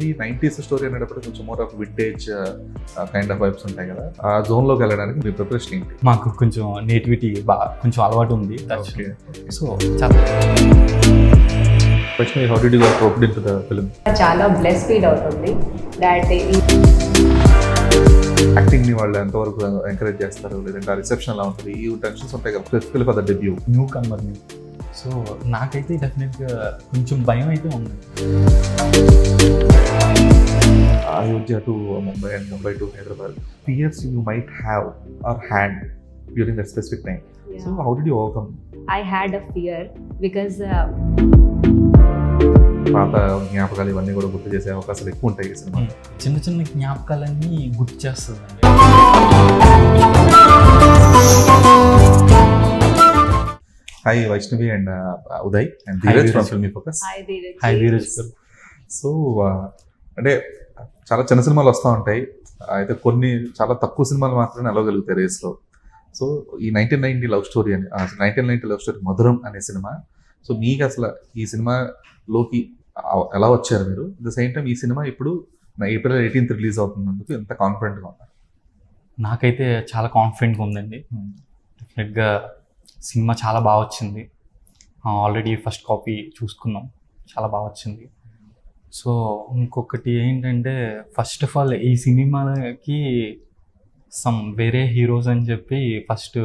ఈ 90s story అనేటప్పుడు కొంచెం more of vintage kind of vibes ఉంటాయి కదా, ఆ జోన్లోకి వెళ్ళడానికి మీ ప్రిపరేషన్ ఏంటి? మాకు కొంచెం నేటివిటీ బాగా కొంచెం అలవాటు ఉంది. ఓకే, సో చాలా Vaishnavi, how did you get roped into the film? చాలా బ్లెస్ ఫీల్ అవుతుంది దట్ యాక్టింగ్ ని వాళ్ళు ఎంతవరకు ఎంకరేజ్ చేస్తారు, లేదంటే ఆ రిసెప్షన్ ఎలా ఉంటుంది, ఈ టెన్షన్స్ ఉంటాయి కదా specifical for the debut? New కమర్ని. సో నాకైతే డెఫినెట్గా కొంచెం భయం అయితే ఉంది. Ayodhya to Mumbai and Mumbai to Hyderabad, fears you might have or had during that specific time. So how did you overcome? I had a fear because పాత జ్ఞాపకాలు ఇవన్నీ కూడా గుర్తు చేసే అవకాశాలు ఎక్కువ ఉంటాయి ఈ సినిమా. చిన్న చిన్న జ్ఞాపకాలన్నీ గుర్తు చేస్తుందండి. Hi Vaishnavi and Uday and Dheeraj from filmy focus. Hi Dheeraj. So అంటే చాలా చిన్న సినిమాలు వస్తూ ఉంటాయి, అయితే కొన్ని చాలా తక్కువ సినిమాలు మాత్రమే నిలవగలుగుతాయి రేస్లో. సో ఈ 1990 లవ్ స్టోరీ అని 1990 లవ్ స్టోరీ మధురం అనే సినిమా, సో మీకు అసలు ఈ సినిమాలోకి ఎలా వచ్చారు మీరు? అట్ ద సేమ్ టైం ఈ సినిమా ఇప్పుడు April 18th రిలీజ్ అవుతున్నందుకు ఎంత కాన్ఫిడెంట్గా ఉన్నారు? నాకైతే చాలా కాన్ఫిడెంట్గా ఉందండి. డెఫినెట్గా సినిమా చాలా బాగా వచ్చింది. ఆల్రెడీ ఫస్ట్ కాపీ చూసుకున్నాం, చాలా బాగా వచ్చింది. సో ఇంకొకటి ఏంటంటే, ఫస్ట్ ఆఫ్ ఆల్ ఈ సినిమాకి వేరే హీరోస్ అని చెప్పి ఫస్ట్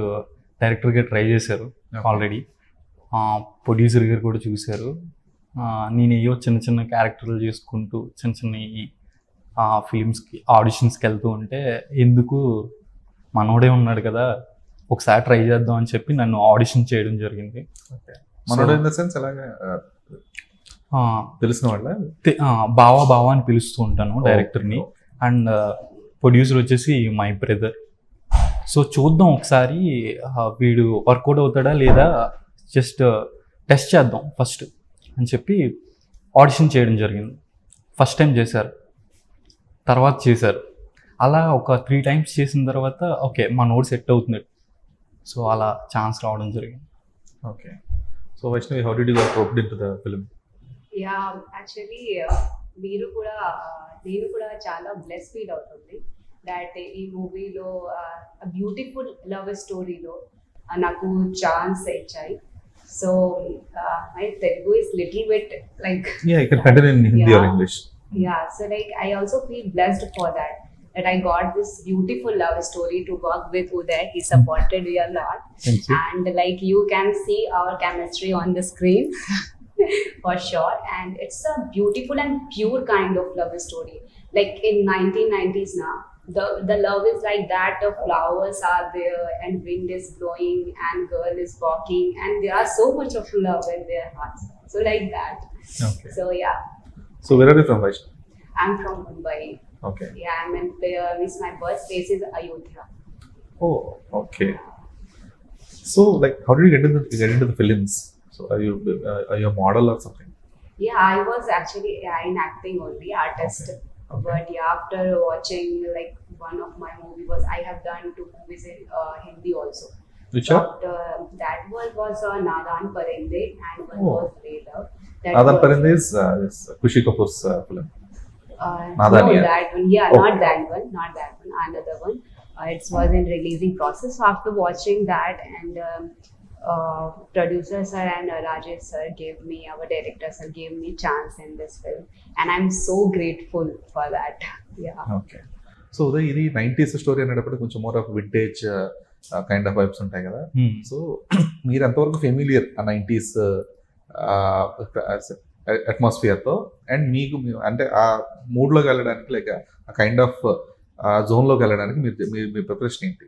డైరెక్టర్గా ట్రై చేశారు. ఆల్రెడీ ప్రొడ్యూసర్ గారు కూడా చూశారు. నేను ఏవో చిన్న చిన్న క్యారెక్టర్లు చేసుకుంటూ చిన్న చిన్న ఫిలిమ్స్కి ఆడిషన్స్కి వెళ్తూ ఉంటే, ఎందుకు మనోడే ఉన్నాడు కదా ఒకసారి ట్రై చేద్దాం అని చెప్పి నన్ను ఆడిషన్ చేయడం జరిగింది. మనోడు ఇన్ ద సెన్స్ ఎలాగా తెలిసిన వాళ్ళ? బావా అని పిలుస్తూ ఉంటాను డైరెక్టర్ని, అండ్ ప్రొడ్యూసర్ వచ్చేసి మై బ్రదర్. సో చూద్దాం ఒకసారి వీడు వర్కౌట్ అవుతాడా లేదా, జస్ట్ టెస్ట్ చేద్దాం ఫస్ట్ అని చెప్పి ఆడిషన్ చేయడం జరిగింది. ఫస్ట్ టైం చేశారు, తర్వాత చేశారు. అలా ఒక 3 times చేసిన తర్వాత ఓకే మా నోట్ సెట్ అవుతుంది. సో అలా ఛాన్స్ రావడం జరిగింది. Okay. So Vaishnavi, how did you get roped into the film? Yeah actually నేను కూడా చాలా బ్లెస్ ఫీల్ అవుతుంది దట్ ఈ మూవీలో బ్యూటిఫుల్ లవ్ స్టోరీలో నాకు ఛాన్స్ ఇచ్చాయి. So my Telugu is little bit like yeah, you can continue in Hindi or English. Yeah, so like I also feel blessed for that I got this beautiful love story to work with Uday. He supported me a lot. Thank you. And like you can see our chemistry on the screen for sure, and it's a beautiful and pure kind of love story. Like in 1990s now, the love is like that, the flowers are there and wind is blowing and girl is walking and there are so much of love in their hearts. So like that. Okay. So yeah. So where are you from, Vaishnavi? I'm from Mumbai. Okay. Yeah, I'm in my birthplace is Ayodhya. Oh, okay. So like how did you get into the films? So are you a model or something? Yeah, I was actually in acting only, artist. Okay. But yeah, after watching like one of my movie was, I have done 2 movies in Hindi also. Which are? But that was Nadan Parinde and one was Love. Nadan Parinde is Khushi Kapoor's film. No, Nadaniya. that one. Yeah, Okay. not that one. Another one. It was in releasing process. So after watching that, and producer sir and Rajesh sir our director sir gave me chance in this film, and I'm so grateful for that. Yeah. Okay. So ఇది 90s story అనేటప్పుడు కొంచెం more of vintage kind of vibes ఉంటాయి కదా. So మీరు ఎంతవరకు familiar ఆ 90s అట్మాస్ఫియర్తో, and మీకు అంటే ఆ మూడ్లోకి వెళ్ళడానికి, లైక్ ఆ కైండ్ ఆఫ్ జోన్లోకి వెళ్ళడానికి మీ ప్రిపరేషన్ ఏంటి?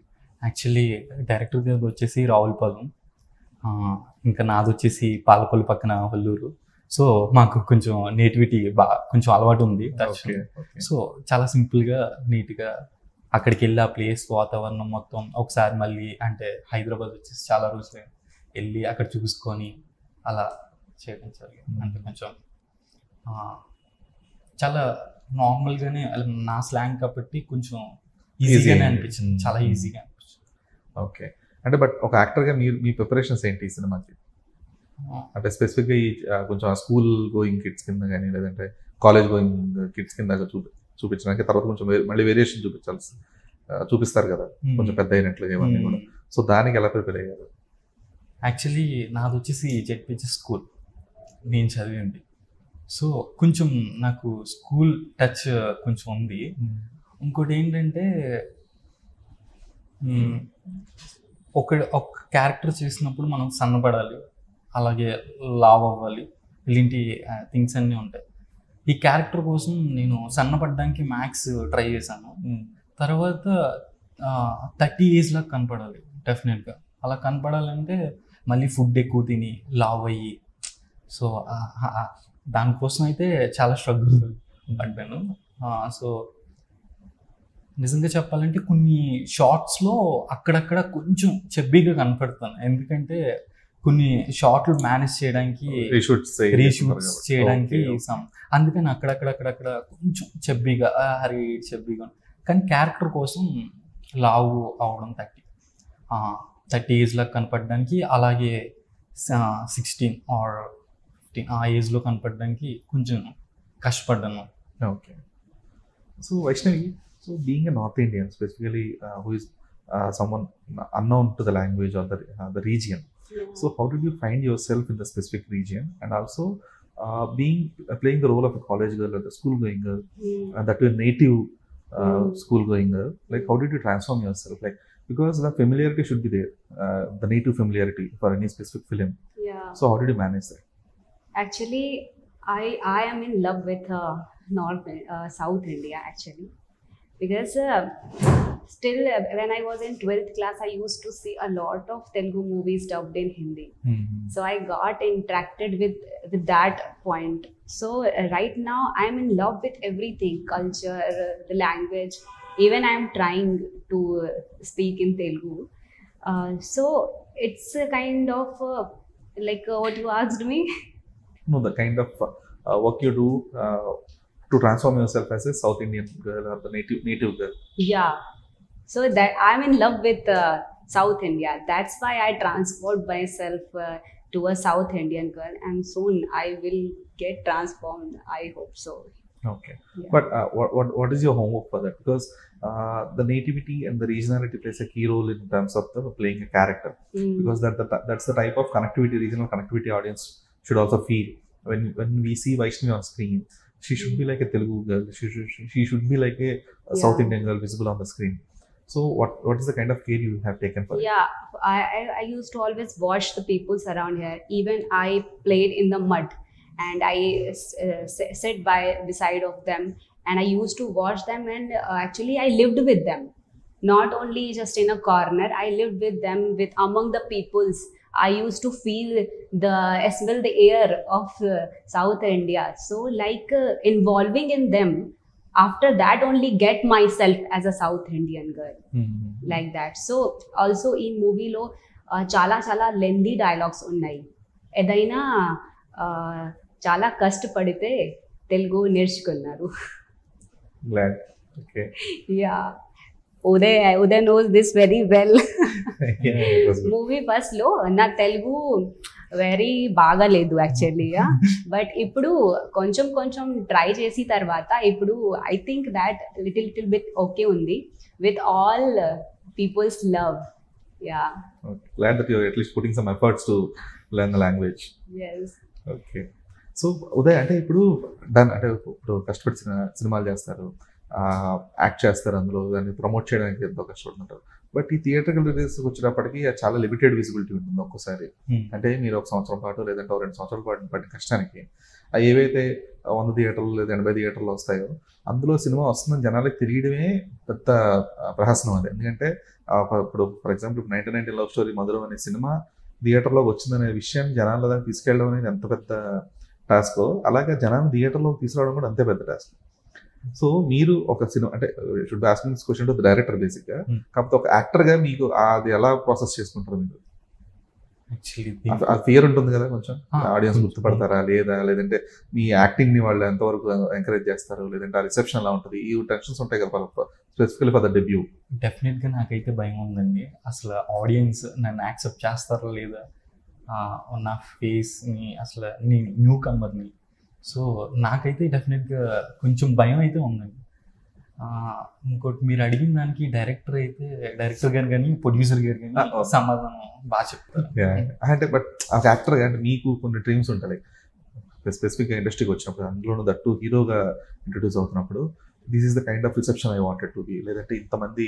యాక్చువల్లీ డైరెక్టర్ గారు వచ్చేసి రావులపాలెం, ఇంకా నాది వచ్చేసి పాలకొల్లు పక్కన హొల్లూరు. సో మాకు కొంచెం నేటివిటీ కొంచెం అలవాటు ఉంది. సో చాలా సింపుల్గా నీట్గా అక్కడికి వెళ్ళి ఆ ప్లేస్ వాతావరణం మొత్తం ఒకసారి మళ్ళీ, అంటే హైదరాబాద్ వచ్చేసి చాలా రోజులు వెళ్ళి అక్కడ చూసుకొని అలా చేయడం జరిగింది. అంటే కొంచెం చాలా నార్మల్గానే నా స్లాంగ్ కాబట్టి కొంచెం ఈజీగానే అనిపించింది, చాలా ఈజీగా అనిపించింది. ఓకే. అంటే బట్ ఒక యాక్టర్గా మీ ప్రిపరేషన్స్ ఏంటి ఈ సినిమాకి? అంటే స్పెసిఫిక్గా కొంచెం ఆ స్కూల్ గోయింగ్ కిడ్స్ కింద కానీ, లేదంటే కాలేజ్ గోయింగ్ కిడ్స్ కింద చూపించడానికి, తర్వాత కొంచెం మళ్ళీ వేరియేషన్ చూపిస్తారు కదా కొంచెం పెద్ద అయినట్లుగా ఇవన్నీ కూడా. సో దానికి ఎలా ప్రిపేర్ అయ్యారు? యాక్చువల్లీ నాది వచ్చేసి జెడ్పిహెచ్ స్కూల్ నేను చదివింది. సో కొంచెం నాకు స్కూల్ టచ్ కొంచెం ఉంది. ఇంకోటి ఏంటంటే ఒక క్యారెక్టర్ చేసినప్పుడు మనం సన్నపడాలి, అలాగే లావ్ అవ్వాలి, ఇలాంటి థింగ్స్ అన్నీ ఉంటాయి. ఈ క్యారెక్టర్ కోసం నేను సన్నపడడానికి మ్యాక్స్ ట్రై చేశాను. తర్వాత 30 years లాగా కనపడాలి డెఫినెట్గా. అలా కనపడాలంటే మళ్ళీ ఫుడ్ ఎక్కువ తిని లావ్ అయ్యి, సో దానికోసం అయితే చాలా స్ట్రగుల్ పడ్డాను. సో నిజంగా చెప్పాలంటే కొన్ని షార్ట్స్లో అక్కడక్కడ కొంచెం చెబ్బీగా కనపడతాను, ఎందుకంటే కొన్ని షార్ట్లు మేనేజ్ చేయడానికి రీషూట్స్ చేయడానికి అందుకని అక్కడక్కడ కొంచెం చెబ్బీగా చెబ్బీగా. కానీ క్యారెక్టర్ కోసం లావు అవడం 30 years లాగా కనపడడానికి, అలాగే 16 or 15 ఆ ఏజ్లో కనపడడానికి కొంచెం కష్టపడ్డాను. Okay. So Vaishnavi, so being a North Indian specifically who is someone unknown to the language or the region, so how did you find yourself in the specific region, and also playing the role of a college girl or the school going girl, that you're native school going girl, like how did you transform yourself, like because the familiarity should be there, the native familiarity for any specific film. Yeah. So how did you manage that? Actually, I am in love with South India actually, because still when I was in 12th class, I used to see a lot of Telugu movies dubbed in Hindi. So I got interacted with that point. So right now I am in love with everything, culture, the language. Even I am trying to speak in Telugu. So it's a kind of like what you asked me. No, the kind of work you do to transform yourself as a South Indian girl or the native girl. Yeah. So that I'm in love with South India. That's why I transformed myself to a South Indian girl, and soon I will get transformed. I hope so. Okay. Yeah. But what is your homework for that? Because the nativity and the regionality plays a key role in terms of playing a character. Because that's the type of connectivity, regional connectivity audience should also feel. When we see Vaishnavi on screen, she should be like a Telugu girl. She should be like a South Indian girl visible on the screen. So what is the kind of care you have taken for it? Yeah, I used to always watch the peoples around here. Even I played in the mud, and I sit beside of them, and I used to watch them, and actually I lived with them. Not only just in a corner, I lived with them, with among the peoples. I used to smell the air of South India. So like involving in them, after that only get myself as a South Indian girl. Like that. So also in movie lo చాలా lengthy dialogues ఉన్నాయి. ఏదైనా చాలా కష్టపడితే తెలుగు నేర్చుకున్నారు. Glad. Okay. Yeah. Uday knows this very well. Yeah, it was good. Movie first లో నా Telugu very బాగాలేదు actually, but ఇప్పుడు కొంచెం ట్రై చేసి తర్వాత ఇప్పుడు I think that little bit okay ఉంది with all peoples love. Yeah. Glad that you're at least putting some efforts to learn the language. Yes. Okay. So Uday, అంటే ఇప్పుడు కష్టపడి సినిమాలు చేస్తారు, యాక్ట్ చేస్తారు, అందులో దాన్ని ప్రమోట్ చేయడానికి ఎంతో కష్టపడుతుంటారు. బట్ ఈ థియేటర్కల్ రిలీజ్కి వచ్చేటప్పటికి చాలా లిమిటెడ్ విజిబిలిటీ ఉంటుంది ఒక్కోసారి. అంటే మీరు 1 సంవత్సరం పాటు లేదంటే 2 సంవత్సరాల పాటు పట్టిన కష్టానికి ఏవైతే 100 థియేటర్లు లేదా 80 థియేటర్లు వస్తాయో అందులో సినిమా వస్తుందని జనాలకు తెలియడమే పెద్ద ప్రహసనం అది. ఎందుకంటే ఇప్పుడు ఫర్ ఎగ్జాంపుల్ 1990 లవ్ స్టోరీ మధురం అనే సినిమా థియేటర్లోకి వచ్చిందనే విషయాన్ని జనాల దాన్ని తీసుకెళ్ళడం అనేది ఎంత పెద్ద టాస్క్, అలాగే జనాన్ని థియేటర్లోకి తీసుకురావడం కూడా అంతే పెద్ద టాస్క్. సో మీరు ఒక సినిమా అంటే should be asking this question to the director బేసిక్గా, కాకపోతే ఒక యాక్టర్గా మీకు అది ఎలా ప్రాసెస్ చేసుకుంటారు మీరు? ఆ ఫియర్ ఉంటుంది కదా కొంచెం, ఆడియన్స్ గుర్తుపడతారా లేదా, లేదంటే మీ యాక్టింగ్ ని వాళ్ళు ఎంతవరకు ఎంకరేజ్ చేస్తారు, లేదంటే ఆ రిసెప్షన్ ఎలా ఉంటుంది, ఈ టెన్షన్స్ ఉంటాయి కదా స్పెసిఫికల్లీ ఫర్ ద డెబ్యూ. డెఫినెట్గా నాకైతే భయం ఉందండి. అసలు ఆడియన్స్ నన్ను యాక్సెప్ట్ చేస్తారో లేదా, నా ఫేస్ని, అసలు న్యూ కమర్ని సో నాకైతే డెఫినెట్గా కొంచెం భయం అయితే ఉందండి. ఇంకోటి మీరు అడిగిన దానికి డైరెక్టర్ గారు కానీ ప్రొడ్యూసర్ గారు కానీ సమాధానం బాగా చెప్తారు. అంటే బట్ ఆ యాక్టర్ అంటే మీకు కొన్ని డ్రీమ్స్ ఉంటాయి, స్పెసిఫిక్గా ఇండస్ట్రీకి వచ్చినప్పుడు, అందులోనూ దట్టు హీరోగా ఇంట్రొడ్యూస్ అవుతున్నప్పుడు this is the kind of reception I wanted to be, లేదంటే ఇంతమంది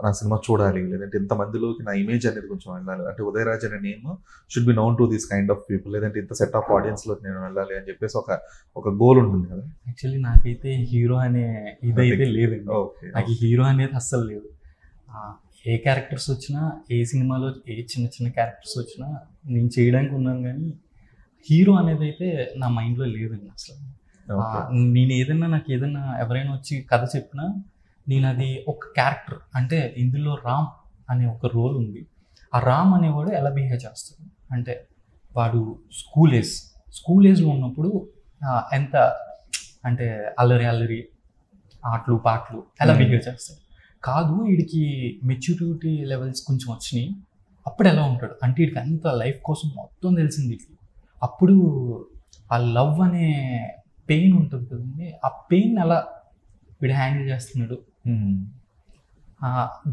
నా సినిమా చూడాలి, లేదంటే ఇంతమందిలోకి నా ఇమేజ్ అనేది కొంచెం వెళ్ళాలి, అంటే ఉదయరాజ్ అనే name should be known to this kind of people, లేదంటే ఇంత సెట్ ఆఫ్ ఆడియన్స్లోకి నేను వెళ్ళాలి అని చెప్పేసి ఒక గోల్ ఉంటుంది కదా. యాక్చువల్లీ నాకైతే హీరో అనే ఇదైతే లేదండి. ఓకే, నాకు హీరో అనేది అస్సలు లేదు. ఏ క్యారెక్టర్స్ వచ్చినా, ఏ సినిమాలో ఏ చిన్న చిన్న క్యారెక్టర్స్ వచ్చినా నేను చేయడానికి ఉన్నాను, కానీ హీరో అనేది అయితే నా మైండ్లో లేదండి అసలు. నేను నాకు ఏదైనా ఎవరైనా వచ్చి కథ చెప్పినా నేను అది ఒక క్యారెక్టర్, అంటే ఇందులో రామ్ అనే ఒక రోల్ ఉంది. ఆ రామ్ అనేవాడు ఎలా బిహేవ్ చేస్తాడు అంటే, వాడు స్కూల్ ఏజ్లో ఉన్నప్పుడు ఎంత అంటే అల్లరి ఆటలు పాటలు ఎలా బిహేవ్ చేస్తాడు. కాదు, వీడికి మెచ్యూరిటీ లెవెల్స్ కొంచెం వచ్చినాయి, అప్పుడు ఎలా ఉంటాడు అంటే వీడికి అంత లైఫ్ కోసం మొత్తం తెలిసింది. అప్పుడు ఆ లవ్ అనే పెయిన్ ఉంటుంది కదండి, ఆ పెయిన్ ఎలా వీడు హ్యాండిల్ చేస్తున్నాడు,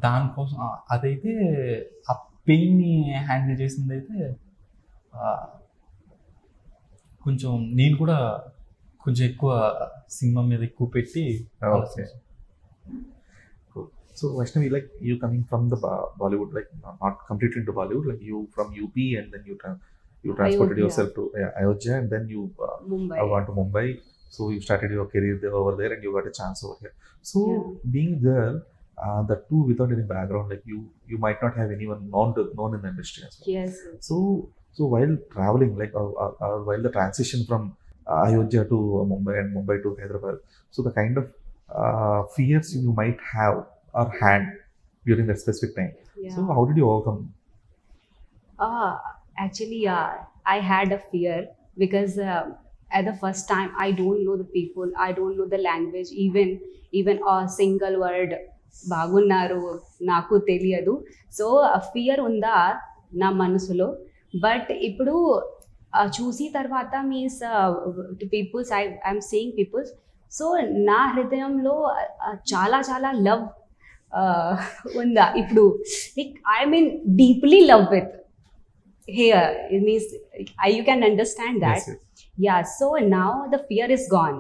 దానికోసం అదైతే ఆ పెయిన్ని హ్యాండిల్ చేసింది అయితే కొంచెం నేను కూడా కొంచెం ఎక్కువ సినిమా మీద ఎక్కువ పెట్టి. So Vaishnavi, like you coming from the Bollywood, like not completely into Bollywood, like you from UP and then you transported yourself to Ayodhya and then you went to Mumbai. So you started your career over there and you got a chance over here. So being a girl, that too without any background, like you might not have anyone known in the industry as well. Yes. So while traveling, like while the transition from Ayodhya to Mumbai and Mumbai to Hyderabad, so the kind of fears you might have or had during that specific time. Yeah. So how did you overcome? Actually, I had a fear because at the first time I don't know the people, I don't know the language, even a single word bagunnaru naku teliyadu. So a fear unda na manasulo, but ippudu చూసి తర్వాత means peoples I'm seeing peoples, so నా హృదయంలో చాలా చాలా love ఉందా ఇప్పుడు, like I mean deeply love with here, it means you can understand that. Yeah, so now the fear is gone,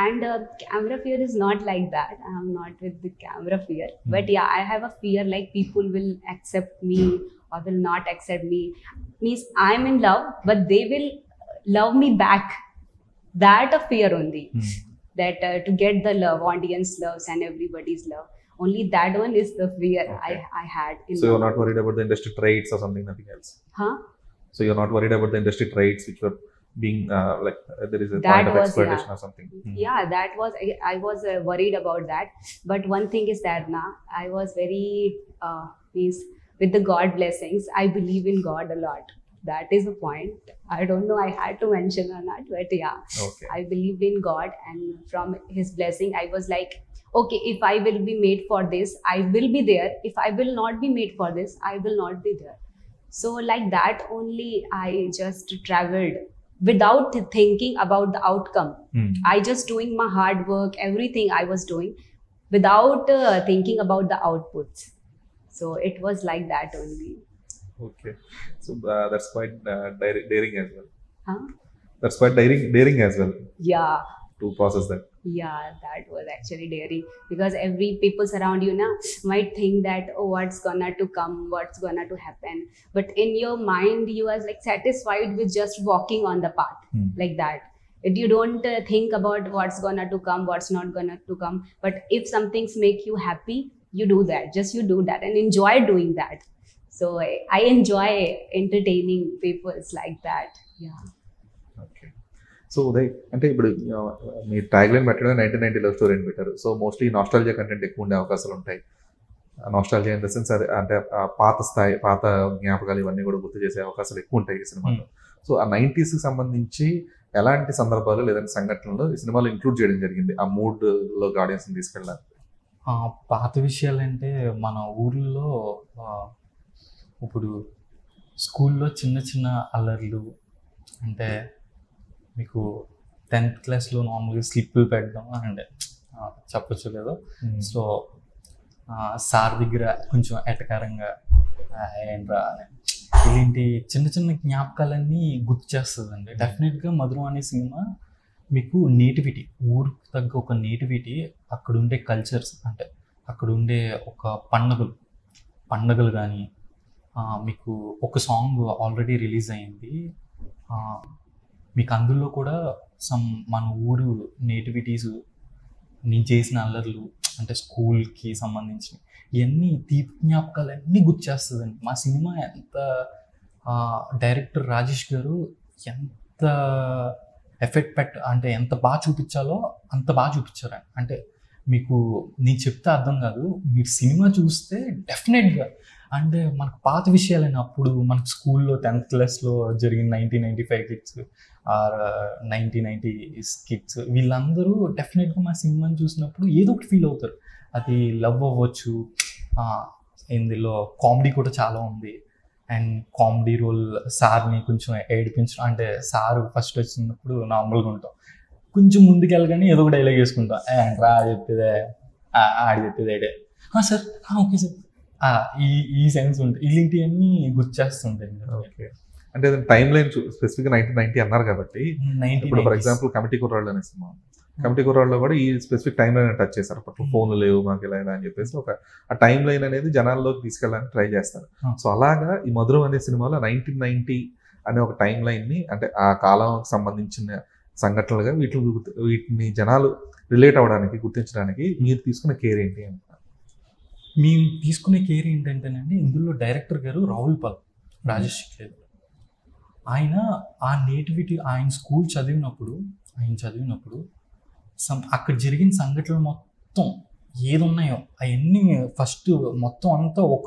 and camera fear is not like that. I am not with the camera fear, but yeah, I have a fear like people will accept me or will not accept me. Means I'm in love, but they will love me back. That a fear only. That to get the love, audience loves and everybody's love. Only that one is the fear. Okay. I had. So you're not worried about the industry traits or something, nothing else? Huh? So you're not worried about the industry traits which were being there is a point of exploitation or something? Yeah, that was, I was worried about that. But one thing is that I was very means with the God blessings, I believe in God a lot. That is the point. I don't know I had to mention or not, but yeah, okay. I believed in God, and from his blessing I was like, okay, if I will be made for this, I will be there. If I will not be made for this, I will not be there. So like that only I just traveled without thinking about the outcome. I just doing my hard work, everything I was doing without thinking about the outputs. So it was like that only. Okay, so that's quite daring as well. Huh? That's quite daring as well. Yeah. To process that. Yeah, that was actually daring, because every people around you might think that, oh, what's gonna to come, what's gonna to happen, but in your mind you are like satisfied with just walking on the path like that. You don't think about what's gonna to come, what's not gonna to come. But if some things make you happy, you do that, just you do that and enjoy doing that. So I enjoy entertaining people like that. Yeah. Okay. So Uday, అంటే ఇప్పుడు మీ tagline పెట్టడం 1990 love story అని పెట్టారు. So mostly nostalgia content ఎక్కువ ఉండే అవకాశాలు ఉంటాయి. Nostalgia in the sense అదే, అంటే పాత జ్ఞాపకాలు ఇవన్నీ కూడా గుర్తు చేసే అవకాశాలు ఎక్కువ ఉంటాయి ఈ సినిమాలో. సో ఆ 90s సంబంధించి ఎలాంటి సందర్భాలు లేదంటే సంఘటనలు ఈ సినిమాలో ఇంక్లూడ్ చేయడం జరిగింది ఆ మూడ్లో ఆడియన్స్ని తీసుకెళ్ళడానికి? పాత విషయాలంటే మన ఊర్లో ఇప్పుడు స్కూల్లో చిన్న చిన్న అల్లర్లు, అంటే మీకు 10th క్లాస్లో నార్మల్గా స్లిప్పులు పెట్టడం అండ్ చెప్పచ్చు కదా. సో సార్ దగ్గర కొంచెం ఎటకారంగా ఏంట్రా ఇలాంటి చిన్న చిన్న జ్ఞాపకాలన్నీ గుర్తు చేస్తుందండి. డెఫినెట్గా మధురం అనే సినిమా మీకు నేటివిటీ, ఊరికి తగ్గ ఒక నేటివిటీ, అక్కడ ఉండే కల్చర్స్, అంటే అక్కడ ఉండే ఒక పండగలు కానీ, మీకు ఒక సాంగ్ ఆల్రెడీ రిలీజ్ అయింది, మీకు అందులో కూడా మన ఊరు నేటివిటీస్, నేను చేసిన అల్లర్లు, అంటే స్కూల్కి సంబంధించి ఇవన్నీ తీపి జ్ఞాపకాలు అన్నీ గుర్చేస్తుందండి. మా సినిమా ఎంత డైరెక్టర్ రాజేష్ గారు ఎంత ఎఫెక్ట్ అంటే ఎంత బాగా చూపించాలో అంత బాగా చూపించారు. అంటే మీకు నేను చెప్తే అర్థం కాదు, మీరు సినిమా చూస్తే డెఫినెట్గా అంటే మనకు పాత విషయాలైన అప్పుడు మనకు స్కూల్లో 10th క్లాస్లో జరిగిన 1995 కిడ్స్ ఆర్ 1990s కిడ్స్ వీళ్ళందరూ డెఫినెట్గా మా సినిమాని చూసినప్పుడు ఏదో ఒకటి ఫీల్ అవుతారు. అది లవ్ అవ్వచ్చు, ఇందులో కామెడీ కూడా చాలా ఉంది. అండ్ కామెడీ రోల్ సార్ని కొంచెం ఏడిపించడం, అంటే సార్ ఫస్ట్ వచ్చినప్పుడు నార్మల్గా ఉంటాం, కొంచెం ముందుకు వెళ్ళగానే ఏదో ఒక డైలాగ్ వేసుకుంటాం, రా చెప్పేదే ఆడి చెప్పేదే సార్ ఓకే సార్, ఈ సెన్స్ ఉంటాయి. ఇలాంటివన్నీ గుర్చేస్తుంటాయి. ఓకే, అంటే టైం లైన్ స్పెసిఫిక్గా 1990 అన్నారు కాబట్టి, ఇప్పుడు ఫర్ 1990s. ఎగ్జాంపుల్ కమిటీ కుర్రాళ్ళు అనే సినిమా, కమిటీ కుర్రాళ్ళలో కూడా ఈ స్పెసిఫిక్ టైం లైన్ టచ్ చేస్తారు. అప్పట్లో ఫోన్లు లేవు మాకు ఇలా ఇలా అని చెప్పేసి ఆ టైం లైన్ అనేది జనాల్లోకి తీసుకెళ్ళడానికి ట్రై చేస్తారు. సో అలాగా ఈ మధురం అనే సినిమాలో 1990 అనే ఒక టైం లైన్ని, అంటే ఆ కాలంకి సంబంధించిన సంఘటనలుగా వీటిని జనాలు రిలేట్ అవ్వడానికి, గుర్తించడానికి మీరు తీసుకున్న కేర్ ఏంటి అని? మేము తీసుకునే కేర్ ఏంటంటేనండి, ఇందులో డైరెక్టర్ గారు రాహుల్ పాల్, రాజేష్ గారు, ఆయన ఆ నేటివిటీ, ఆయన స్కూల్ చదివినప్పుడు అక్కడ జరిగిన సంఘటనలు మొత్తం ఏది ఉన్నాయో అవన్నీ ఫస్ట్ మొత్తం అంతా ఒక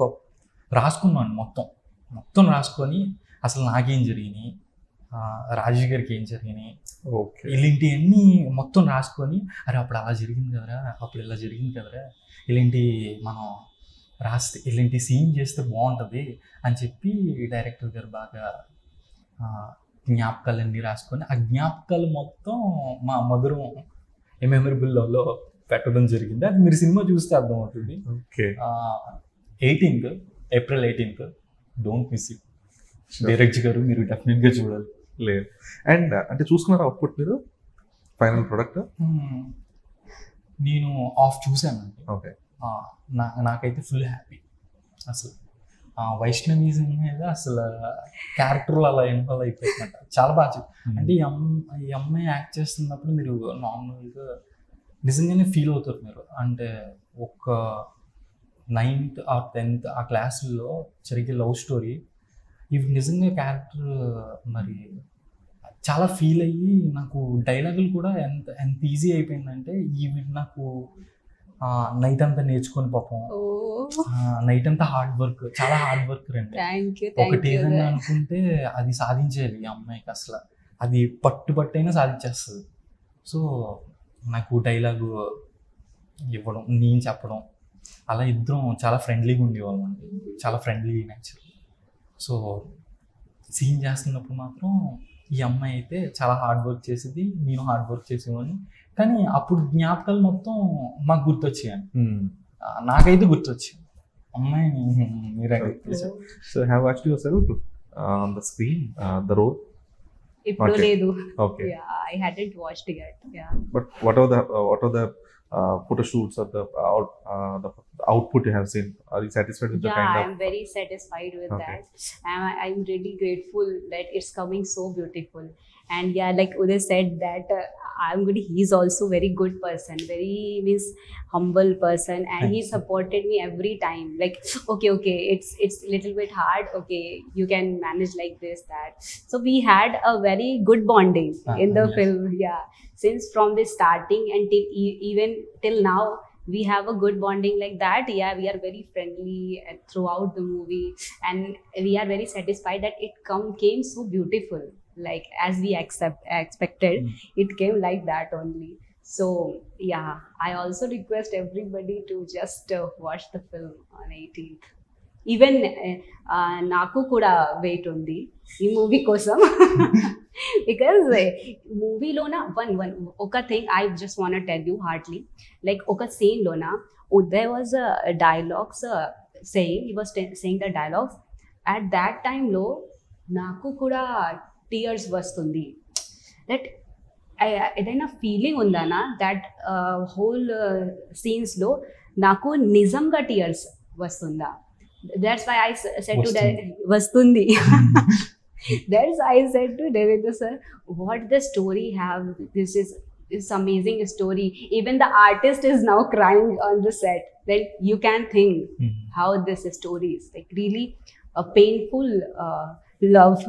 రాసుకున్నాను. మొత్తం రాసుకొని అసలు నాకేం జరిగినాయి, రాజేష్ గారికి ఏం జరిగినాయి, ఇలాంటివన్నీ మొత్తం రాసుకొని, అరే అప్పుడు అలా జరిగింది కదరా, అప్పుడు ఇలా జరిగింది కదరా, ఇలాంటి మనం రాస్తే ఇలాంటి సీన్ చేస్తే బాగుంటుంది అని చెప్పి డైరెక్టర్ గారు బాగా జ్ఞాపకాలన్నీ రాసుకొని, ఆ జ్ఞాపకాలు మొత్తం మా మధురం మెమరబుల్లో పెట్టడం జరిగింది. అది మీరు సినిమా చూస్తే అర్థమవుతుంది. Okay, April 18th don't miss it. Direct గారు మీరు డెఫినెట్గా చూడాలి. లేదు అండ్ అంటే చూసుకున్నారా అవుట్పుట్ మీరు, ఫైనల్ ప్రొడక్ట్? నేను చూసానండి. ఓకే, నాకైతే ఫుల్ హ్యాపీ. అసలు వైష్ణవి మీద అసలు క్యారెక్టర్లు అలా ఇన్వాల్వ్ అయిపోయిందంట, చాలా బాగా. అంటే ఈ అమ్మాయి యాక్ట్ చేస్తున్నప్పుడు మీరు నార్మల్గా నిజంగానే ఫీల్ అవుతారు మీరు. అంటే ఒక 9th or 10th ఆ క్లాసుల్లో జరిగే లవ్ స్టోరీ, ఇవి నిజంగా క్యారెక్టర్ మరి చాలా ఫీల్ అయ్యి, నాకు డైలాగులు కూడా ఎంత ఈజీ అయిపోయిందంటే, ఇవి నాకు నైట్ అంతా నేర్చుకొని పాపం, నైట్ అంతా చాలా హార్డ్ వర్క్ రండి. ఒకటి ఏదైనా అనుకుంటే అది సాధించేది ఈ అమ్మాయికి, అసలు అది పట్టుబట్టైనా సాధించేస్తుంది. సో నాకు డైలాగు ఇవ్వడం, నేను చెప్పడం, అలా ఇద్దరం చాలా ఫ్రెండ్లీగా ఉండేవాళ్ళం అండి, చాలా ఫ్రెండ్లీ నేచర్. సో సీన్ చేస్తున్నప్పుడు మాత్రం ఈ అమ్మాయి అయితే చాలా హార్డ్ వర్క్ చేసేది, నేను హార్డ్ వర్క్ చేసేవాడిని. కానీ అప్పుడు జ్ఞాపకాలు మొత్తం మాకు గుర్తొచ్చాయండి, నాకైతే గుర్తొచ్చాయి. అమ్మాయి మీరే. So have watched yourself on the screen the role? ఇప్పుడు లేదు. Okay. Yeah, I hadn't watched yet. Yeah. But what are the photo shoots or the output you have seen? Are you satisfied with the Yeah, kind of? I'm very satisfied with Okay. that. I'm really grateful that it's coming so beautiful. And yeah, like Uday said that he's also very good person, very humble person, and he supported me every time. Like, okay, it's little bit hard. Okay, you can manage like this, that. So we had a very good bonding in the Yes. film. Yeah, since from the starting until even till now, we have a good bonding like that. Yeah, we are very friendly throughout the movie, and we are very satisfied that it came so beautiful, like as we expected. It came like that only. So yeah, I also request everybody to just watch the film on 18th. Even నాకు కూడా wait ఉంది ఈ movie కోసం. Because మూవీలోన ఒక thing I just want tell you hardly, like ఒక సీన్లోన there was a dialogues saying, he was saying the dialogues at that time లో నాకు కూడా టీయర్స్ వస్తుంది. దట్ ఏదైనా ఫీలింగ్ ఉందానా దట్ హోల్ సీన్స్లో నాకు నిజంగా టీయర్స్ వస్తుందా? That's why I said to వస్తుంది. That's I said to Devendra sir, what the story have, this is amazing story. Even the artist is now crying on the set. That you can think how this story is like really a painful love.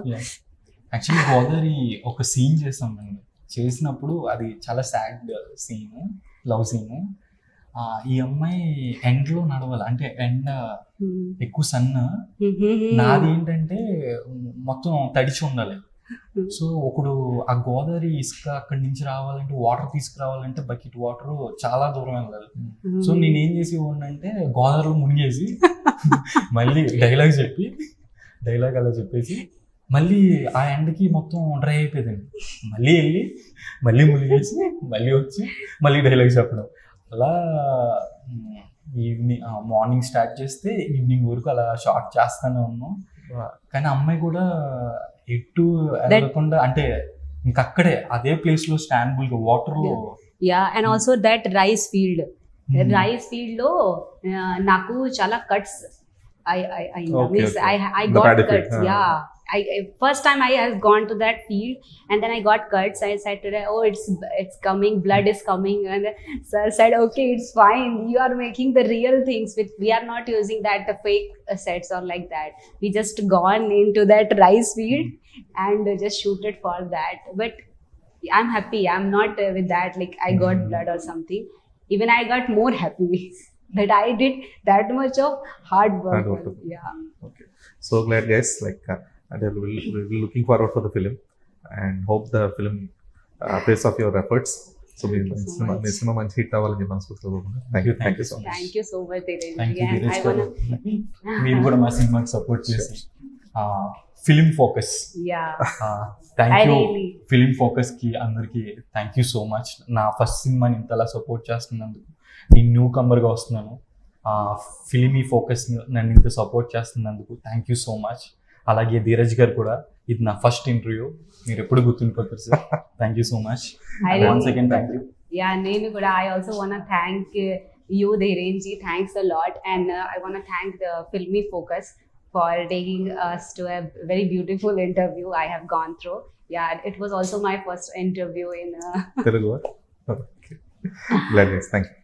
Actually Godavari ఒక scene చేసామండి, చేసినప్పుడు అది చాలా sad scene, love scene. ఈ అమ్మాయి ఎండ్లో నడవాలి, అంటే ఎండ ఎక్కువ సన్, నాది ఏంటంటే మొత్తం తడిచి ఉండాలి. సో ఒకడు ఆ గోదావరి ఇసుక అక్కడి నుంచి రావాలంటే, వాటర్ తీసుకురావాలంటే బకెట్ వాటర్ చాలా దూరం వెళ్ళాలి. సో నేనేం చేసి అంటే గోదావరిలో మునిగేసి మళ్ళీ డైలాగ్ అలా చెప్పేసి మళ్ళీ ఆ ఎండకి మొత్తం డ్రై అయిపోయిందండి. మళ్ళీ వెళ్ళి మళ్ళీ మునిగేసి మళ్ళీ వచ్చి మళ్ళీ డైలాగ్ చెప్పడం. అలా ఈవినింగ్ మార్నింగ్ స్టార్ట్ చేస్తే ఈవినింగ్ వరకు అలా షార్ట్ చేస్తానే ఉన్నాం. కానీ అమ్మాయి కూడా ఎటు వెళ్ళకుండా, అంటే ఇంకక్కడే అదే ప్లేస్ లో స్టాండబుల్ గా వాటర్ లో. And also that rice field లో నాకు చాలా cuts I got cuts. Yeah, first time I have gone to that field and then I got cuts. I said to her, oh, it's coming, blood is coming, and sir said, okay, it's fine, you are making the real things, which we are not using that the fake sets or like that. We just gone into that rice field and just shoot it for that. But I'm happy, I'm not with that like I got blood or something. Even I got more happy that I did that much of hard work. Yeah. Okay. So glad, guys. Like, we'll be looking forward for the film and hope the film pays off your efforts. So, cinema manchi hit avvalani చెప్పి మనస్ఫూర్తిగా. Thank you so much. Thank you so much, Dheeraj. Thank you, Dheeraj. I wanna మీరు కూడా మా సినిమాకి support చేసి film focus. Thank you film focus కి అందరికి thank you so much. నా ఫస్ట్ సినిమాని ఇంతలా సపోర్ట్ చేస్తున్నందుకు, నేను న్యూ కమర్గా వస్తున్నాను, ఫిలిమీ ఫోకస్ నన్ను ఇంత సపోర్ట్ చేస్తున్నందుకు థ్యాంక్ యూ సో మచ్. అలాగే ధీరజ్ గారు కూడా, ఇది నా ఫస్ట్ ఇంటర్వ్యూ, మీరు ఎప్పుడు గుర్తుండిపోతారు sir. Thank you so much. Once again thank you. నేను కూడా I also want to thank you, Dheeraj ji. Thanks a lot, and I want to thank the Filmy Focus for taking us to a very beautiful interview I have gone through. It was also my first interview in Telugu. Okay. Glad, yes. Thank you.